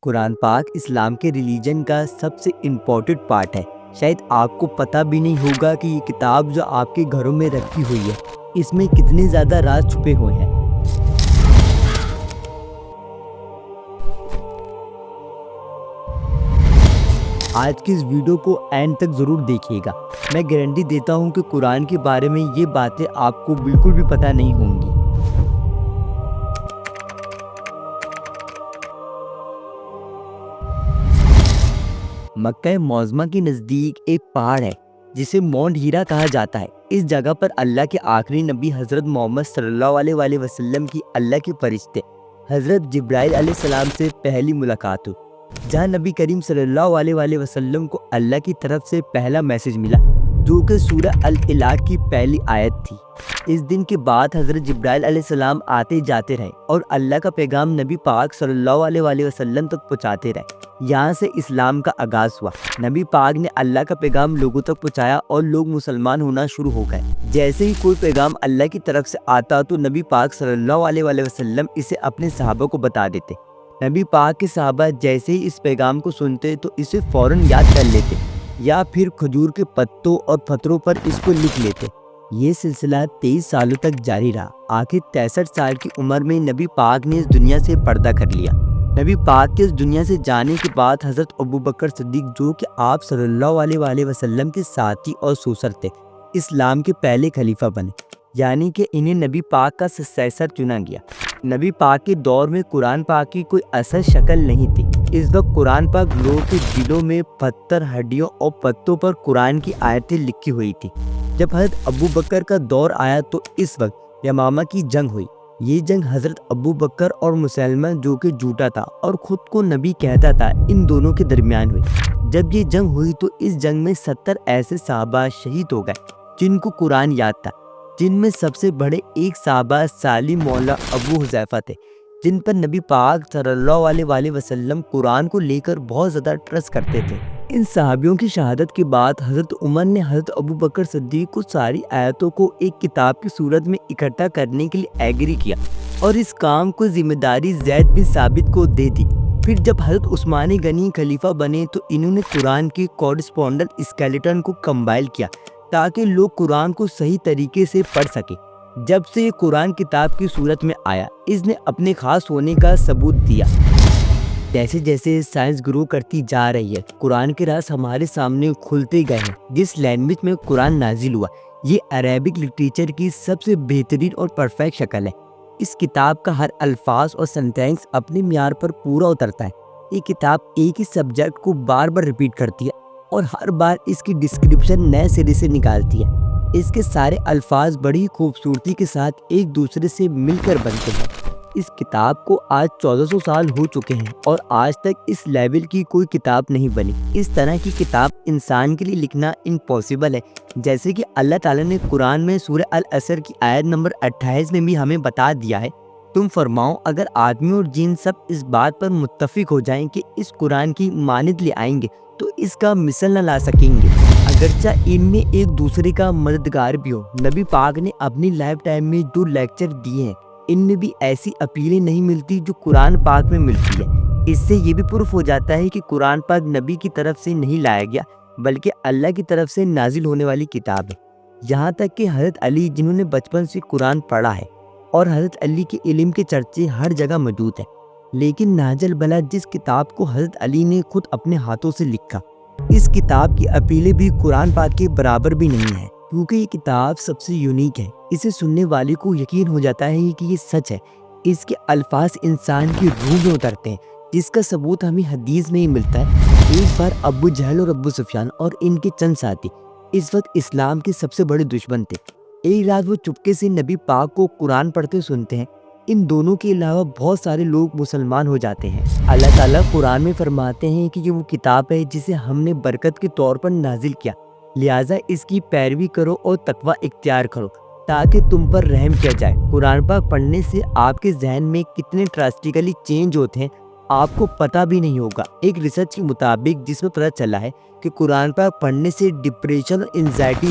قرآن پاک اسلام کے ریلیجن کا سب سے امپورٹنٹ پارٹ ہے۔ شاید آپ کو پتہ بھی نہیں ہوگا کہ یہ کتاب جو آپ کے گھروں میں رکھی ہوئی ہے، اس میں کتنے زیادہ راز چھپے ہوئے ہیں۔ آج کی اس ویڈیو کو اینڈ تک ضرور دیکھیے گا۔ میں گارنٹی دیتا ہوں کہ قرآن کے بارے میں یہ باتیں آپ کو بالکل بھی پتہ نہیں ہوں گی۔ مکہ معظمہ کے نزدیک ایک پہاڑ ہے جسے مونٹ ہیرا کہا جاتا ہے۔ اس جگہ پر اللہ کے آخری نبی حضرت محمد صلی اللہ علیہ وسلم کی اللہ کے فرشتے حضرت جبرائیل علیہ السلام سے پہلی ملاقات ہوئی، جہاں نبی کریم صلی اللہ علیہ وسلم کو اللہ کی طرف سے پہلا میسج ملا، جو کہ سورہ العلاق کی پہلی آیت تھی۔ اس دن کے بعد حضرت جبرائیل علیہ السلام آتے جاتے رہے اور اللہ کا پیغام نبی پاک صلی اللہ علیہ وسلم تک پہنچاتے رہے۔ یہاں سے اسلام کا آغاز ہوا۔ نبی پاک نے اللہ کا پیغام لوگوں تک پہنچایا اور لوگ مسلمان ہونا شروع ہو گئے۔ جیسے ہی کوئی پیغام اللہ کی طرف سے آتا تو نبی پاک صلی اللہ علیہ وسلم اسے اپنے صحابہ کو بتا دیتے۔ نبی پاک کے صحابہ جیسے ہی اس پیغام کو سنتے تو اسے فوراً یاد کر لیتے یا پھر کھجور کے پتوں اور پتھروں پر اس کو لکھ لیتے۔ یہ سلسلہ 23 سالوں تک جاری رہا۔ آخر 63 سال کی عمر میں نبی پاک نے اس دنیا سے پردہ کر لیا۔ نبی پاک کے اس دنیا سے جانے کے بعد حضرت ابوبکر صدیق، جو کہ آپ صلی اللہ علیہ وسلم کے ساتھی اور سوسر تھے، اسلام کے پہلے خلیفہ بنے، یعنی کہ انہیں نبی پاک کا سکسیسر چنا گیا۔ نبی پاک کے دور میں قرآن پاک کی کوئی اصل شکل نہیں تھی۔ اس وقت قرآن پاک لوگوں کے دلوں میں پتھر، ہڈیوں اور پتوں پر قرآن کی آیتیں لکھی ہوئی تھی۔ جب حضرت ابوبکر کا دور آیا تو اس وقت یمامہ کی جنگ ہوئی۔ یہ جنگ حضرت ابوبکر اور مسلمہ، جو کہ جھوٹا تھا اور خود کو نبی کہتا تھا، ان دونوں کے درمیان ہوئی۔ جب یہ جنگ ہوئی تو اس جنگ میں 70 ایسے صحابہ شہید ہو گئے جن کو قرآن یاد تھا، جن میں سب سے بڑے ایک صحابہ سالم مولا ابو حذیفہ تھے، جن پر نبی پاک صلی اللہ علیہ وسلم قرآن کو لے کر بہت زیادہ ٹرسٹ کرتے تھے۔ ان صحابیوں کی شہادت کے بعد حضرت عمر نے حضرت ابوبکر صدیق کو ساری آیتوں کو ایک کتاب کی صورت میں اکٹھا کرنے کے لیے ایگری کیا اور اس کام کو ذمہ داری زید بن ثابت کو دے دی۔ پھر جب حضرت عثمان غنی خلیفہ بنے تو انہوں نے قرآن کے کورسپونڈنٹ اسکیلیٹن کو کمپائل کیا تاکہ لوگ قرآن کو صحیح طریقے سے پڑھ سکیں۔ جب سے یہ قرآن کتاب کی صورت میں آیا، اس نے اپنے خاص ہونے کا ثبوت دیا۔ جیسے جیسے سائنس گرو کرتی جا رہی ہے، قرآن کے راز ہمارے سامنے کھلتے گئے ہیں۔ جس لینگویج میں قرآن نازل ہوا، یہ عربک لٹریچر کی سب سے بہترین اور پرفیکٹ شکل ہے۔ اس کتاب کا ہر الفاظ اور سینٹینس اپنے معیار پر پورا اترتا ہے۔ یہ کتاب ایک ہی سبجیکٹ کو بار بار ریپیٹ کرتی ہے اور ہر بار اس کی ڈسکرپشن نئے سرے سے نکالتی ہے۔ اس کے سارے الفاظ بڑی خوبصورتی کے ساتھ ایک دوسرے سے مل کر بنتے ہیں۔ اس کتاب کو آج 1400 سال ہو چکے ہیں اور آج تک اس لیول کی کوئی کتاب نہیں بنی۔ اس طرح کی کتاب انسان کے لیے لکھنا امپاسبل ہے۔ جیسے کہ اللہ تعالیٰ نے قرآن میں سورہ العصر کی آیت نمبر 28 میں بھی ہمیں بتا دیا ہے، تم فرماؤ اگر آدمی اور جن سب اس بات پر متفق ہو جائیں کہ اس قرآن کی مانند لے آئیں گے تو اس کا مثل نہ لا سکیں گے، اگرچہ ان میں ایک دوسرے کا مددگار بھی ہو۔ نبی پاک نے اپنی لائف ٹائم میں جو لیکچر دیے ہیں، ان میں بھی ایسی اپیلیں نہیں ملتی جو قرآن پاک میں ملتی ہے۔ اس سے یہ بھی پروف ہو جاتا ہے کہ قرآن پاک نبی کی طرف سے نہیں لایا گیا، بلکہ اللہ کی طرف سے نازل ہونے والی کتاب ہے۔ یہاں تک کہ حضرت علی، جنہوں نے بچپن سے قرآن پڑھا ہے، اور حضرت علی کے علم کے چرچے ہر جگہ موجود ہیں، لیکن نہج البلاغہ، جس کتاب کو حضرت علی نے خود اپنے ہاتھوں سے لکھا، اس کتاب کی اپیلیں بھی قرآن پاک کے برابر بھی نہیں ہیں، کیونکہ یہ کتاب سب سے یونیک ہے۔ اسے سننے والے کو یقین ہو جاتا ہے کہ یہ سچ ہے۔ اس کے الفاظ انسان کی روح میں اترتے ہیں، جس کا ثبوت ہمیں حدیث میں ہی ملتا ہے۔ ایک بار ابو جہل اور ابو سفیان اور ان کے چند ساتھی اس وقت اسلام کے سب سے بڑے دشمن تھے۔ ایک رات وہ چپکے سے نبی پاک کو قرآن پڑھتے سنتے ہیں۔ ان دونوں کے علاوہ بہت سارے لوگ مسلمان ہو جاتے ہیں۔ اللہ تعالیٰ قرآن میں فرماتے ہیں کہ یہ وہ کتاب ہے جسے ہم نے برکت کے طور پر نازل کیا، لہٰذا اس کی پیروی کرو اور تقوی اختیار کرو تاکہ تم پر رحم کیا جائے۔ قرآن پاک پڑھنے سے آپ کے ذہن میں کتنے ڈراسٹیکلی چینج ہوتے ہیں آپ کو پتہ بھی نہیں ہوگا۔ ایک ریسرچ کے مطابق، جس میں پتہ چلا ہے کہ قرآن پاک پڑھنے سے ڈپریشن اور انزائٹی